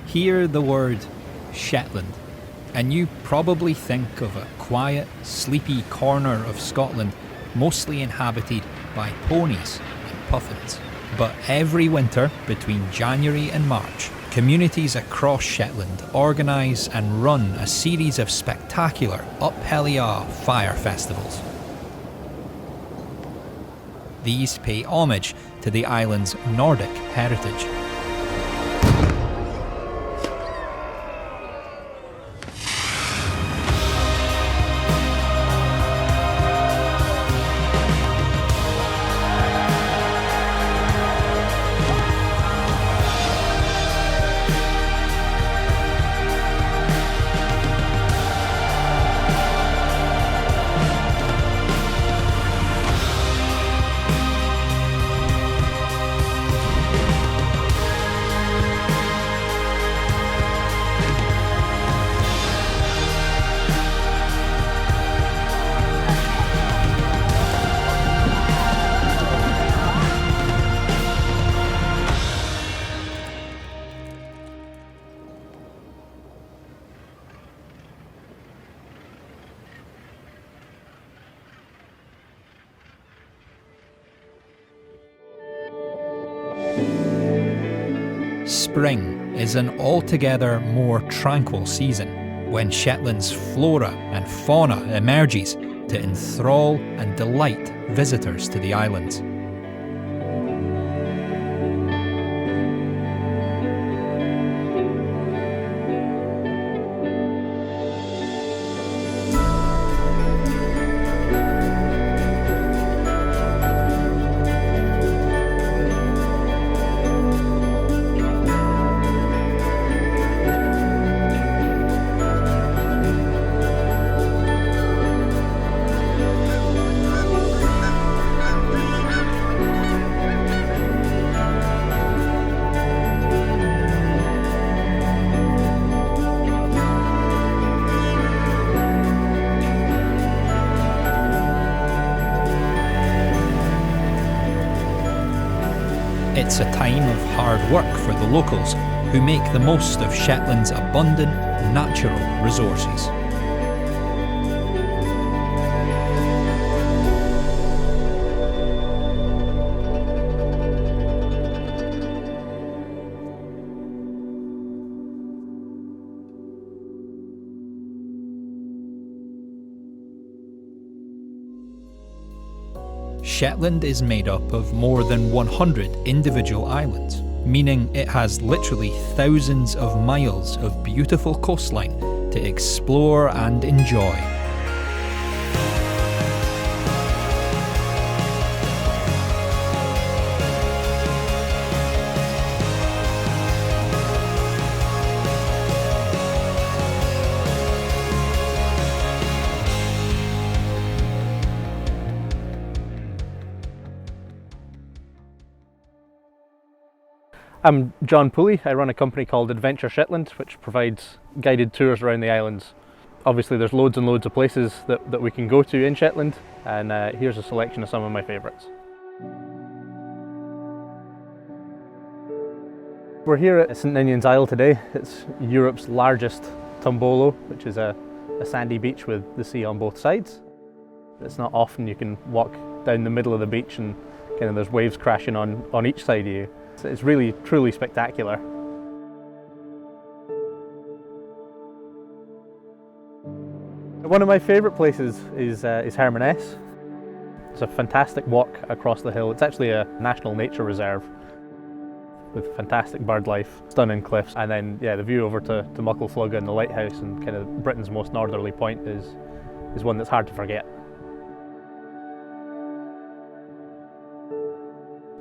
Hear the word Shetland, and you probably think of a quiet, sleepy corner of Scotland mostly inhabited by ponies and puffins. But every winter, between January and March, communities across Shetland organise and run a series of spectacular Up Helly Aa fire festivals. These pay homage to the island's Nordic heritage. Spring is an altogether more tranquil season, when Shetland's flora and fauna emerges to enthrall and delight visitors to the islands. It's a time of hard work for the locals, who make the most of Shetland's abundant natural resources. Shetland is made up of more than 100 individual islands, meaning it has literally thousands of miles of beautiful coastline to explore and enjoy. I'm John Pooley. I run a company called Adventure Shetland, which provides guided tours around the islands. Obviously there's loads and loads of places that we can go to in Shetland, and here's a selection of some of my favourites. We're here at St Ninian's Isle today. It's Europe's largest tombolo, which is a sandy beach with the sea on both sides. It's not often you can walk down the middle of the beach and kind of there's waves crashing on each side of you. It's really, truly spectacular. One of my favourite places is Hermaness. It's a fantastic walk across the hill. It's actually a national nature reserve with fantastic bird life, stunning cliffs, and then the view over to Muckleflug and the lighthouse and kind of Britain's most northerly point is one that's hard to forget.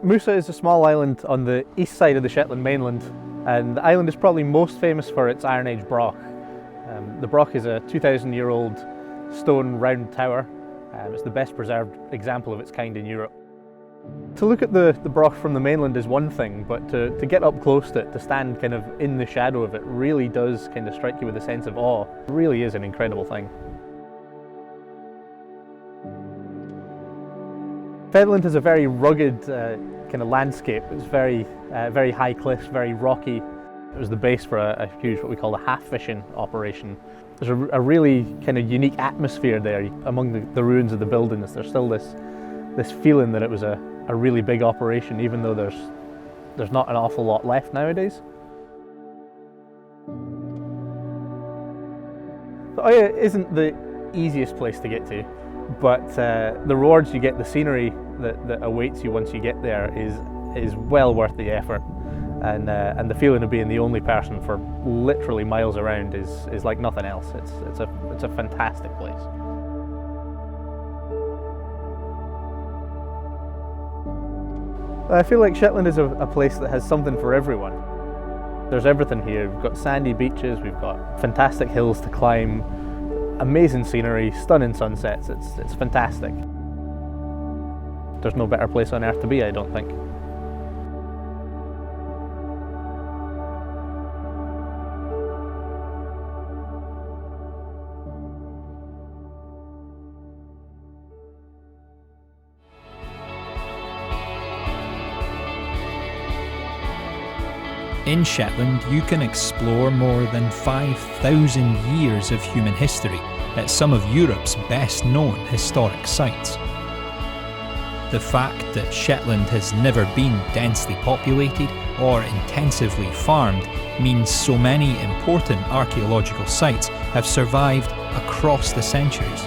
Musa is a small island on the east side of the Shetland mainland, and the island is probably most famous for its Iron Age broch. The broch is a 2,000-year-old stone round tower. It's the best preserved example of its kind in Europe. To look at the broch from the mainland is one thing, but to get up close to it, to stand kind of in the shadow of it, really does kind of strike you with a sense of awe. It really is an incredible thing. Shetland has a very rugged kind of landscape. It's very high cliffs, very rocky. It was the base for a huge, what we call a half fishing operation. There's a really kind of unique atmosphere there among the ruins of the buildings. There's still this feeling that it was a really big operation, even though there's not an awful lot left nowadays. So Aa isn't the easiest place to get to, but the rewards you get, the scenery that awaits you once you get there is well worth the effort. And the feeling of being the only person for literally miles around is like nothing else. It's a fantastic place. I feel like Shetland is a place that has something for everyone. There's everything here. We've got sandy beaches, we've got fantastic hills to climb, amazing scenery, stunning sunsets. It's fantastic. There's no better place on earth to be, I don't think. In Shetland, you can explore more than 5,000 years of human history at some of Europe's best known historic sites. The fact that Shetland has never been densely populated or intensively farmed means so many important archaeological sites have survived across the centuries.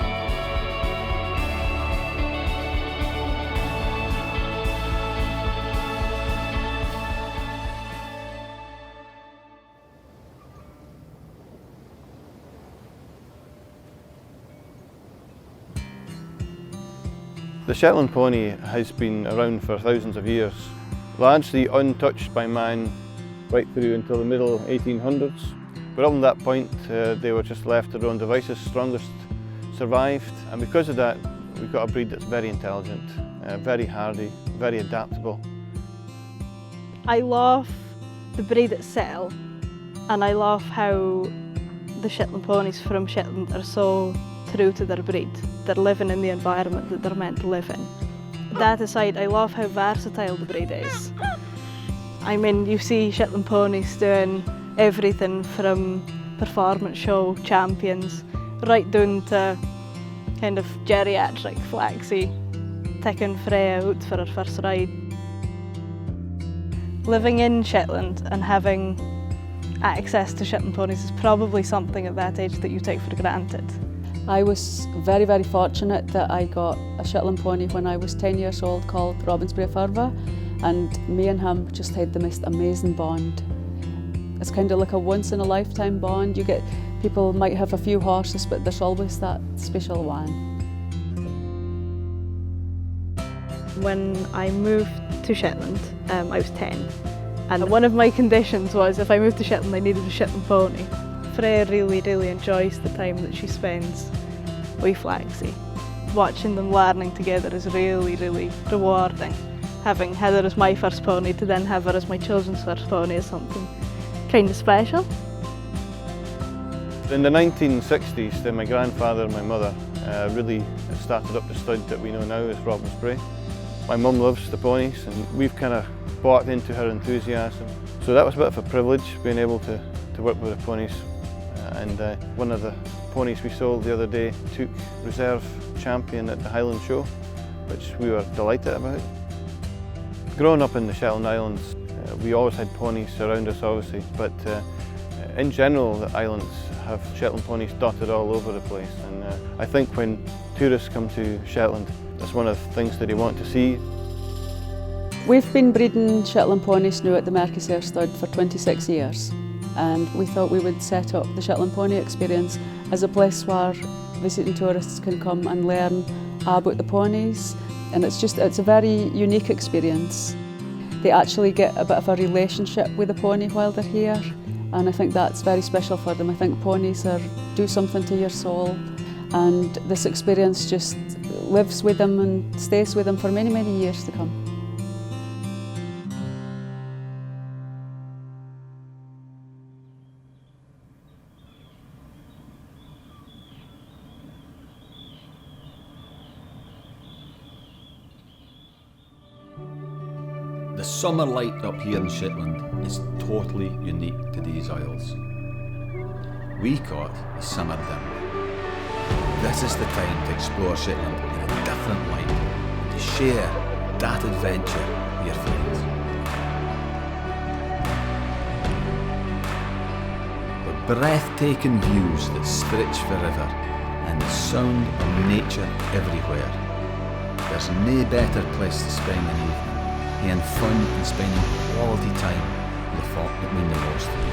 The Shetland pony has been around for thousands of years, largely untouched by man right through until the middle 1800s. But up to that point they were just left to their own devices. Strongest survived, and because of that we've got a breed that's very intelligent, very hardy, very adaptable. I love the breed itself, and I love how the Shetland ponies from Shetland are so true to their breed. They're living in the environment that they're meant to live in. That aside, I love how versatile the breed is. I mean, you see Shetland ponies doing everything from performance show champions right down to kind of geriatric Flaxie taking Freya out for her first ride. Living in Shetland and having access to Shetland ponies is probably something at that age that you take for granted. I was very, very fortunate that I got a Shetland pony when I was 10 years old called Robbinsbury Furva, and me and him just had the most amazing bond. It's kind of like a once in a lifetime bond. People might have a few horses, but there's always that special one. When I moved to Shetland, I was 10, and one of my conditions was if I moved to Shetland I needed a Shetland pony. Freya really enjoys the time that she spends with Flaxie. Watching them learning together is really rewarding. Having had her as my first pony to then have her as my children's first pony is something kind of special. In the 1960s, then my grandfather and my mother really started up the stud that we know now as Robbinsbury. My mum loves the ponies, and we've kind of bought into her enthusiasm. So that was a bit of a privilege, being able to work with the ponies. And one of the ponies we sold the other day took reserve champion at the Highland Show, which we were delighted about. Growing up in the Shetland Islands, we always had ponies around us obviously, but in general the islands have Shetland ponies dotted all over the place, and I think when tourists come to Shetland, that's one of the things that they want to see. We've been breeding Shetland ponies now at the Mercosur stud for 26 years. And we thought we would set up the Shetland Pony Experience as a place where visiting tourists can come and learn about the ponies, and it's a very unique experience. They actually get a bit of a relationship with the pony while they're here, and I think that's very special for them. I think ponies do something to your soul, and this experience just lives with them and stays with them for many years to come. The summer light up here in Shetland is totally unique to these isles. We call it the summer dim. This is the time to explore Shetland in a different light and to share that adventure with your friends. The breathtaking views that stretch forever and the sound of nature everywhere. There's no better place to spend an evening, having fun and spending quality time with the folk that mean the most to you.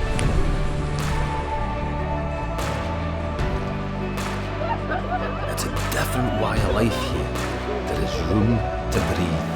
It's a different way of life here. There is room to breathe.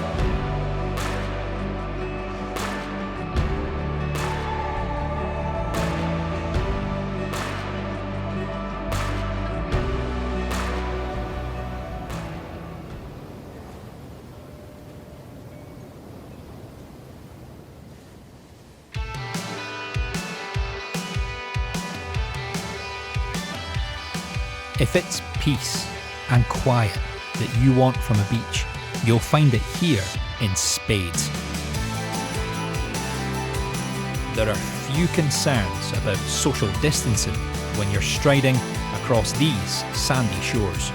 If it's peace and quiet that you want from a beach, you'll find it here in spades. There are few concerns about social distancing when you're striding across these sandy shores.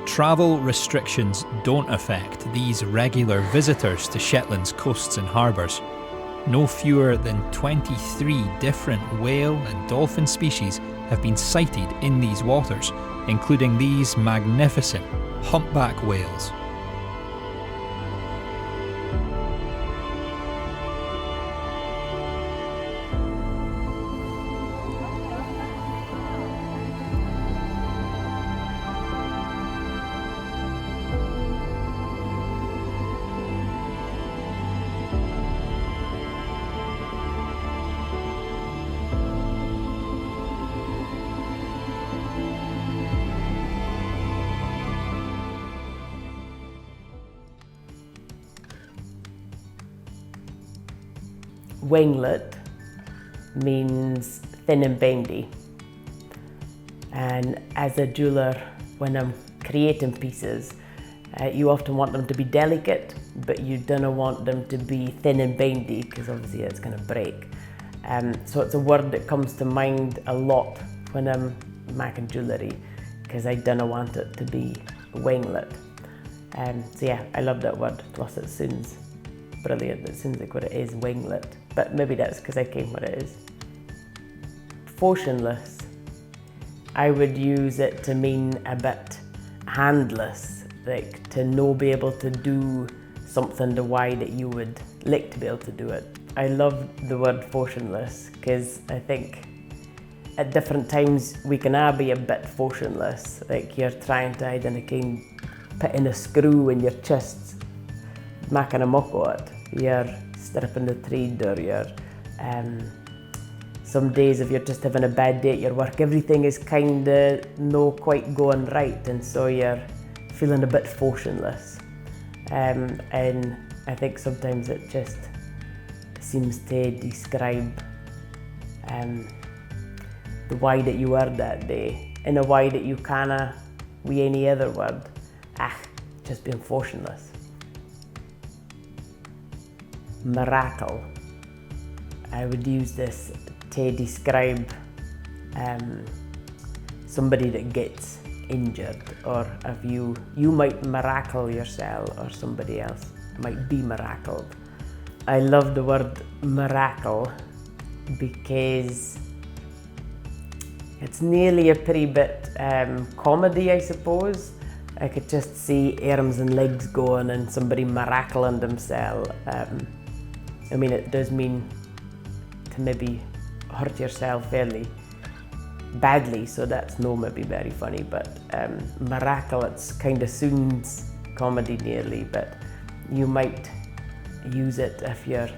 Travel restrictions don't affect these regular visitors to Shetland's coasts and harbours. No fewer than 23 different whale and dolphin species have been sighted in these waters, including these magnificent humpback whales. Winglet means thin and bendy, and as a jeweller, when I'm creating pieces, you often want them to be delicate, but you don't want them to be thin and bendy because obviously it's going to break. So it's a word that comes to mind a lot when I'm making jewellery because I don't want it to be winglet. So yeah, I love that word, plus it sounds brilliant. It sounds like what it is, winglet. But maybe that's because I came what it is. Motionless, I would use it to mean a bit handless, like to not be able to do something the way that you would like to be able to do it. I love the word motionless because I think at different times we can all be a bit motionless, like you're trying to, I don't know, put in a screw in your chest, making a muck of it. You're stripping the thread, or you're some days if you're just having a bad day at your work, everything is kind of not quite going right, and so you're feeling a bit motionless. And I think sometimes it just seems to describe the way that you were that day in a way that you can't with any other word. Just being motionless. Miracle. I would use this to describe somebody that gets injured, or if you might miracle yourself or somebody else might be miracled. I love the word miracle because it's nearly a pretty bit comedy, I suppose. I could just see arms and legs going and somebody miracling themselves. I mean, it does mean to maybe hurt yourself fairly badly, so that's no maybe very funny, but miracle, it's kind of sounds comedy nearly, but you might use it if you're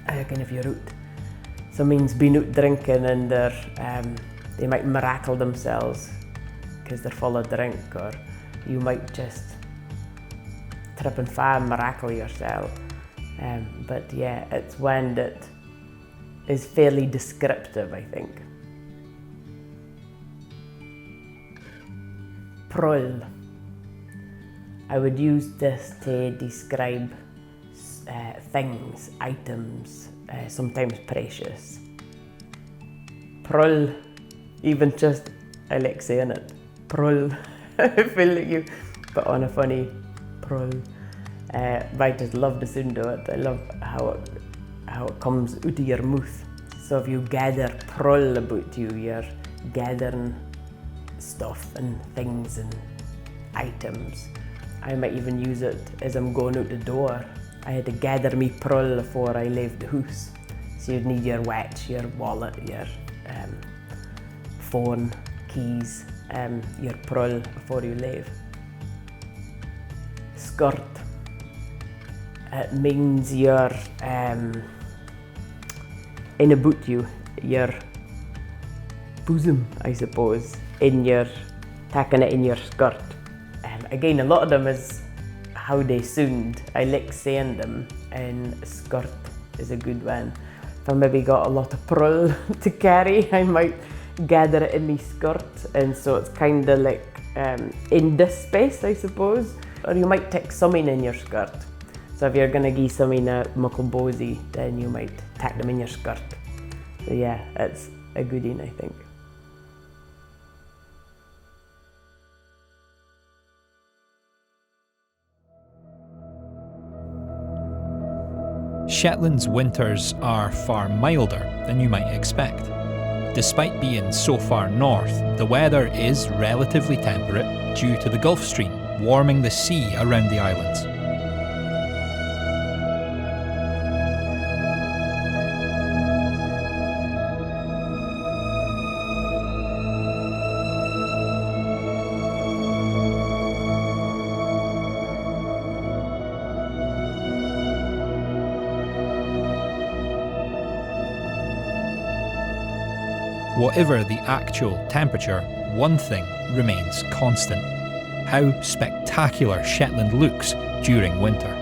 out. someone's been out drinking and they might miracle themselves because they're full of drink, or you might just trip and fall and miracle yourself. But yeah, it's one that is fairly descriptive, I think. Prull. I would use this to describe things, items, sometimes precious. Prull, even just, I like saying it, prull. I feel like you put on a funny prull. But I just love the sound of it. I love how it comes out of your mouth. So if you gather prull about you, you're gathering stuff and things and items. I might even use it as I'm going out the door. I had to gather me prull before I left the house. So you'd need your watch, your wallet, your phone, keys, your prull before you leave. Skirt. It means you're in about you, your bosom, I suppose, taking it in your skirt. Again, a lot of them is how they sound. I like saying them, and skirt is a good one. If I maybe got a lot of prull to carry, I might gather it in my skirt, and so it's kind of like in this space, I suppose. Or you might take something in your skirt. So if you're gonna give something a muckle bosy, then you might tack them in your skirt. So yeah, it's a good one, I think. Shetland's winters are far milder than you might expect. Despite being so far north, the weather is relatively temperate due to the Gulf Stream warming the sea around the islands. Whatever the actual temperature, one thing remains constant: how spectacular Shetland looks during winter.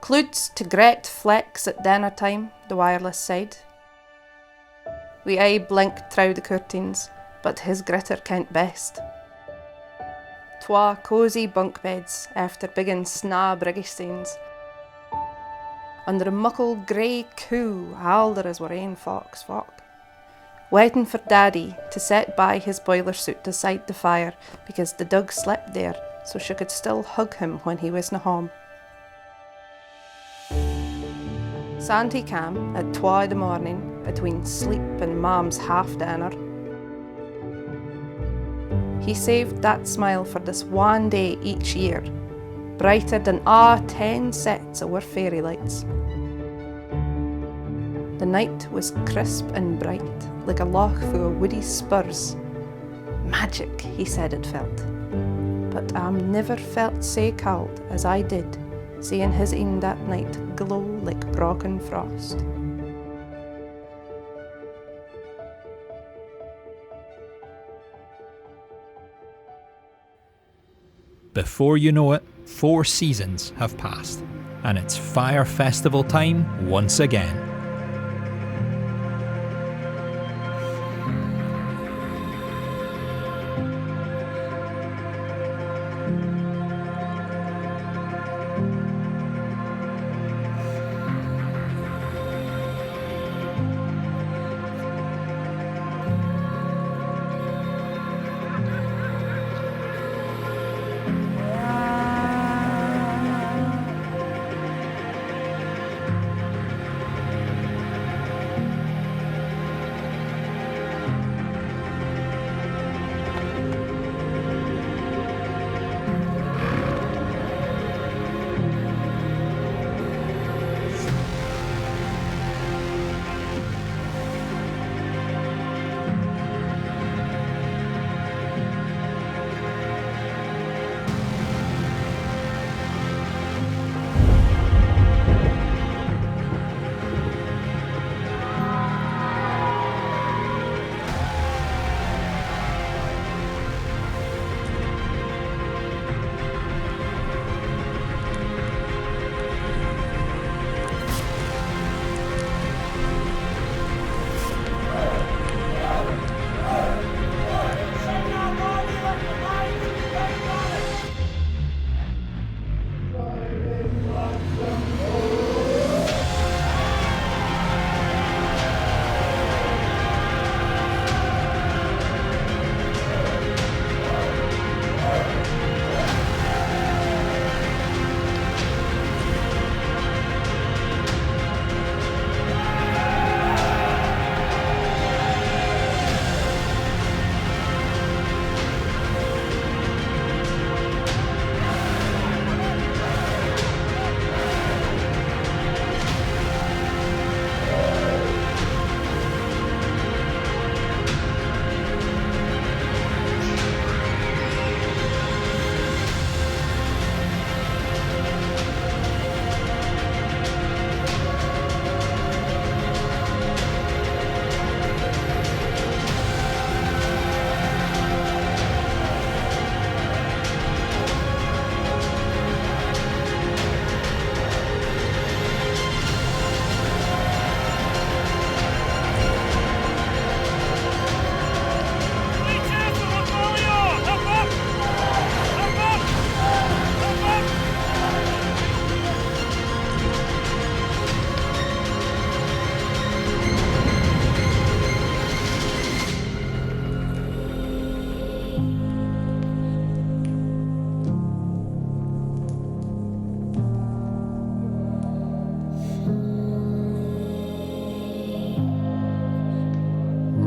Cludes to gret flex at dinner time, the wireless said. We aye blinked through the curtains, but his gritter kent best. Twa cosy bunk beds after biggin sna briggisteins. Under a muckle grey coo, alder as were ain fox folk. Waiting for Daddy to set by his boiler suit beside the fire because the dog slept there so she could still hug him when he wasna home. Sandy came at 2 in the morning between sleep and Mom's half dinner. He saved that smile for this one day each year, brighter than 10 sets of our fairy lights. The night was crisp and bright, like a loch full of woody spurs. Magic, he said it felt. But never felt sae cold as I did, seeing his een that night glow like broken frost. Before you know it, 4 seasons have passed, and it's Fire Festival time once again.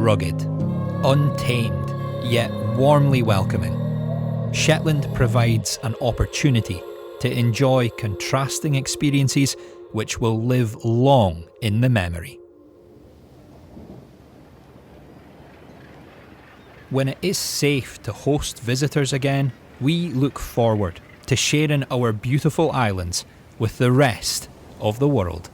rugged, untamed, yet warmly welcoming, Shetland provides an opportunity to enjoy contrasting experiences which will live long in the memory. When it is safe to host visitors again, we look forward to sharing our beautiful islands with the rest of the world.